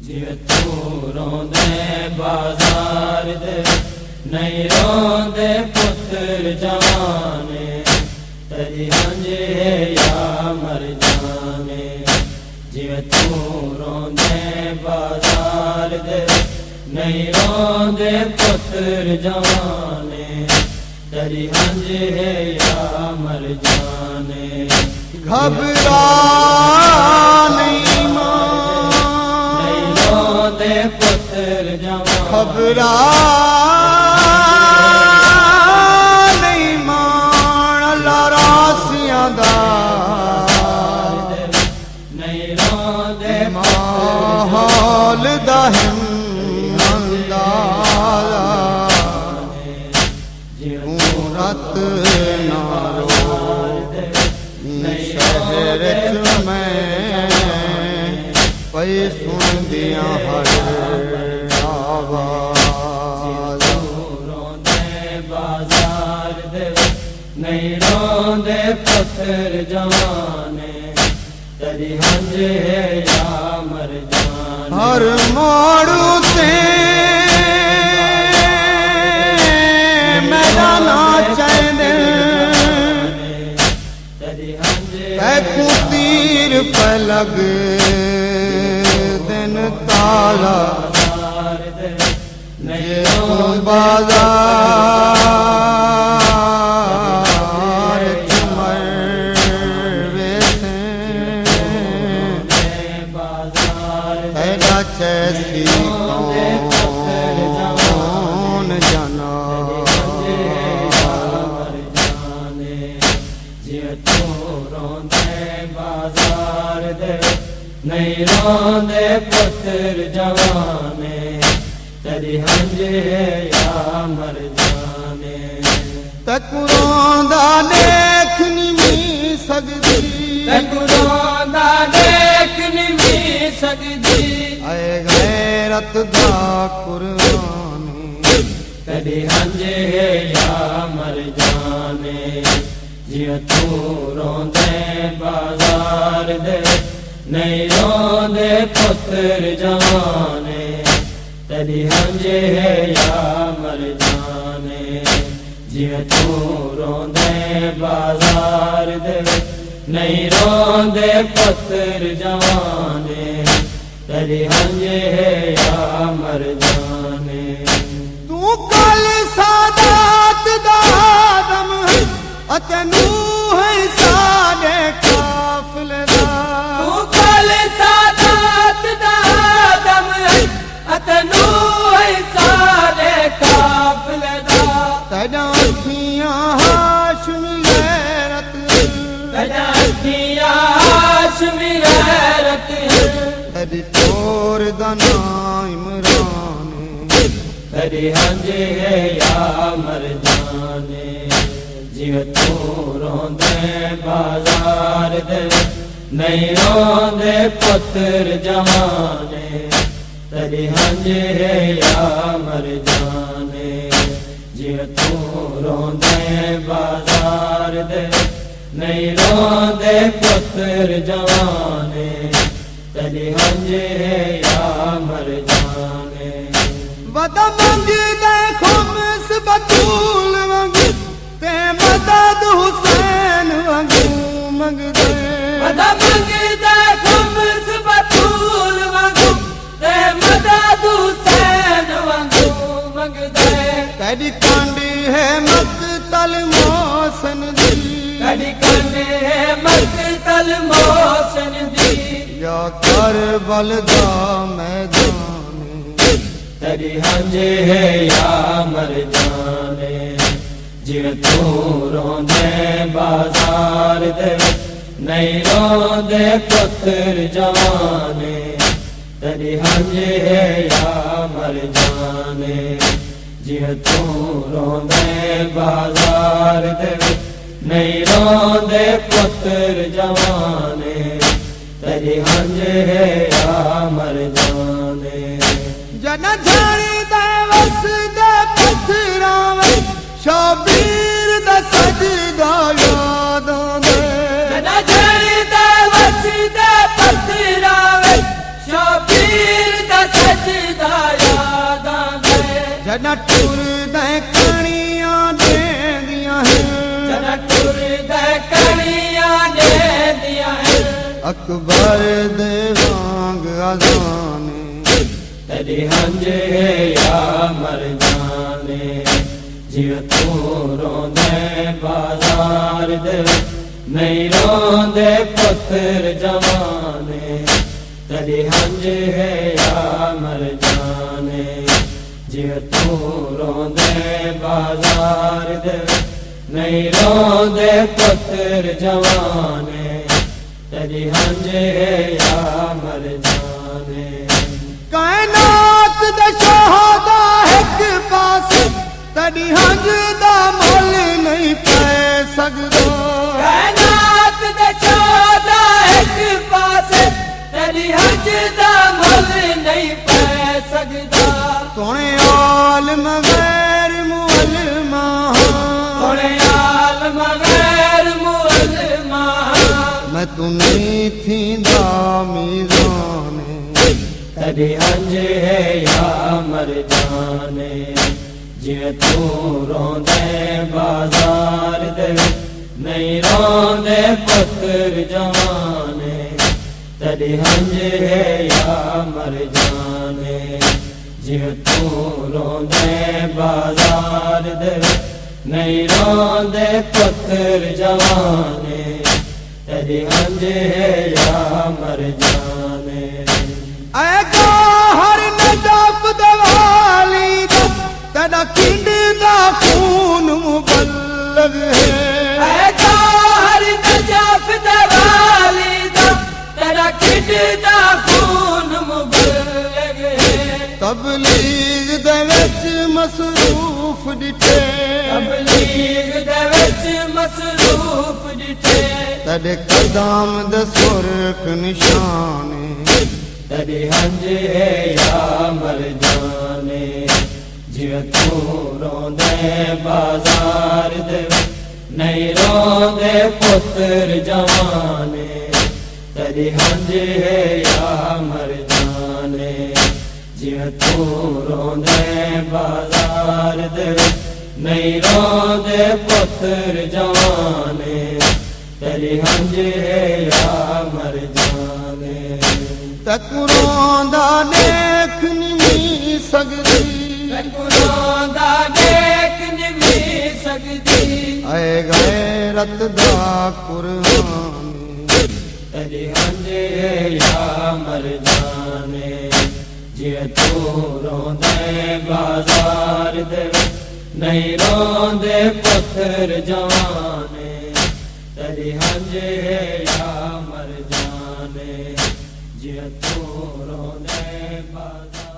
जिवे तू रोंदे बाजार दे नहीं रोंदे पुत्र जवाने तेरी हंजे या मर जाने। जिवे तू रोंदे बाजार दे नहीं रोंदे पुत्र जवाने तेरी हंजे या मर जाने। घबरा नहीं रोंदे पुत्र जवाने घबरा नहीं मान लारासियां दा नहीं रोंदे माहौल दा हिमंदाला रत नारो शहर च मैं पई सुन दिया हर आवाज। रोंदे बाजार दे नहीं रोंदे पुत्र जवाने तेरी हंजे या मर जाने। हर मोड़ू ते मैदाना चैंदे तैकू तीर पे लग दिन ताला नहीं बाजार च मर वेसे तेरा चैसी कौन जाना। नहीं रोंदे पुत्र जवाने तेरी हंजे या मर जाने। तकु रोंदा देख निमी सकदी तकु रोंदा देख निमी सकदी आए गैरत दा कुर्बानी तेरी हंजे या मर जाने। जिवे तू रोंदे बाजार दे नहीं रोंदे पुत्र जवाने तेरी हंजे या मर जाने। जिवे तू रोंदे बाजार दे नहीं रोंदे पुत्र जवाने तेरी हंजे या मर जाने। तू कल सादात दा आदम अते नूह सादे काफिले दा। तू कल सादात दा आदम अते नूह सादे काफिले दा। तेरा अखियां हाशमी गैरत तेरा अखियां हाशमी गैरत तेरी चोर दा नाम इमरान तेरी हंजे या मर जाने। जिवे तू रोंदे बाजार दे नहीं रोंदे पुत्र जवाने तेरी हंजे या मर जाने। जिवे तू रोंदे बाजार दे नहीं रोंदे पुत्र जवाने तेरी हंजे या मर जाने। वदा मंगदे खुमस बतूल मंग ते मदद हुसैन वांगू मंगदे। वदा मंगदे खुमस बतूल वांगू ते मदद हुसैन वांगू मंगदे। तेरी कांडी है मक्तल मोहसन दी तेरी कांडी है मक्तल मोहसन दी या करबल दा मैदान तेरी हंजे या मर जाने। जिवे तू रोंदे बाजार दे नहीं रोंदे पुत्र जवाने तेरी हंजे या मर जाने। जिवे तू रोंदे बाजार दे नहीं रोंदे पुत्र जवाने तेरी हंजे या मर जाने। जन झाड़ी दे वस दे पत्थरां शबीर दा सजदा याद आंदे। जन झाड़ी दे वस दे पत्थरां शबीर दा खजाने तेरी हंजे या मर जाने जिवे तू रोंदे बाजार दे नहीं रोंदे पुत्र जवाने तेरी हंजे या मर जाने जिवे तू रोंदे बाजार दे नहीं रोंदे पुत्र जवाने तेरी हंजे या मर जाने कायनात दा शहादा एक पास तेरी हंज दा मोल नहीं पै सकदा कायनात दा शहादा एक पास तेरी हंज दा मोल नहीं पै सकदा तोने आलम गैर मुअल्लिमा थोड़े आलम गैर मुअल्लिमा मैं तू नहीं थींदा मीज़ाने तेरी हंजे या मर जाने जिवे तू रोंदे बाजार दे नहीं रोंदे पुत्र जवाने तेरी हंजे या मर जाने जिवे तू रोंदे बाजार दे नहीं रोंदे पुत्र जवाने तेरी हंजे या मर जाने ऐ हर नजाफ दवाली दा तेरा किंड दा खून मुबल्लग है ऐ हर नजाफ दवाली दा तेरा किड दा खून मुबल्लग है तबलीग दे विच मसरूफ डिठे तबलीग दे विच मसरूफ डिठे तेरे कदम दे सुरख निशाने तेरी हंजे या मर जाने जिवे तू रोंदे बाजार दे नहीं रोंदे पुत्र जवाने तेरी हंजे या मर जाने जिवे तू रोंदे बाजार दे नहीं रोंदे पुत्र जवाने तेरी हंजे या मर जाने तकुरोंदा नेक नहीं सकदी रोंदा देख नहीं सकती ऐ गैरत दा कुर्बानी तेरी हंजे या मर जाने जिवे तू रोंदे बाजार दे नहीं रोंदे पुत्र जवाने तेरी हंजे या मर जाने जिवे तू रोंदे बाजार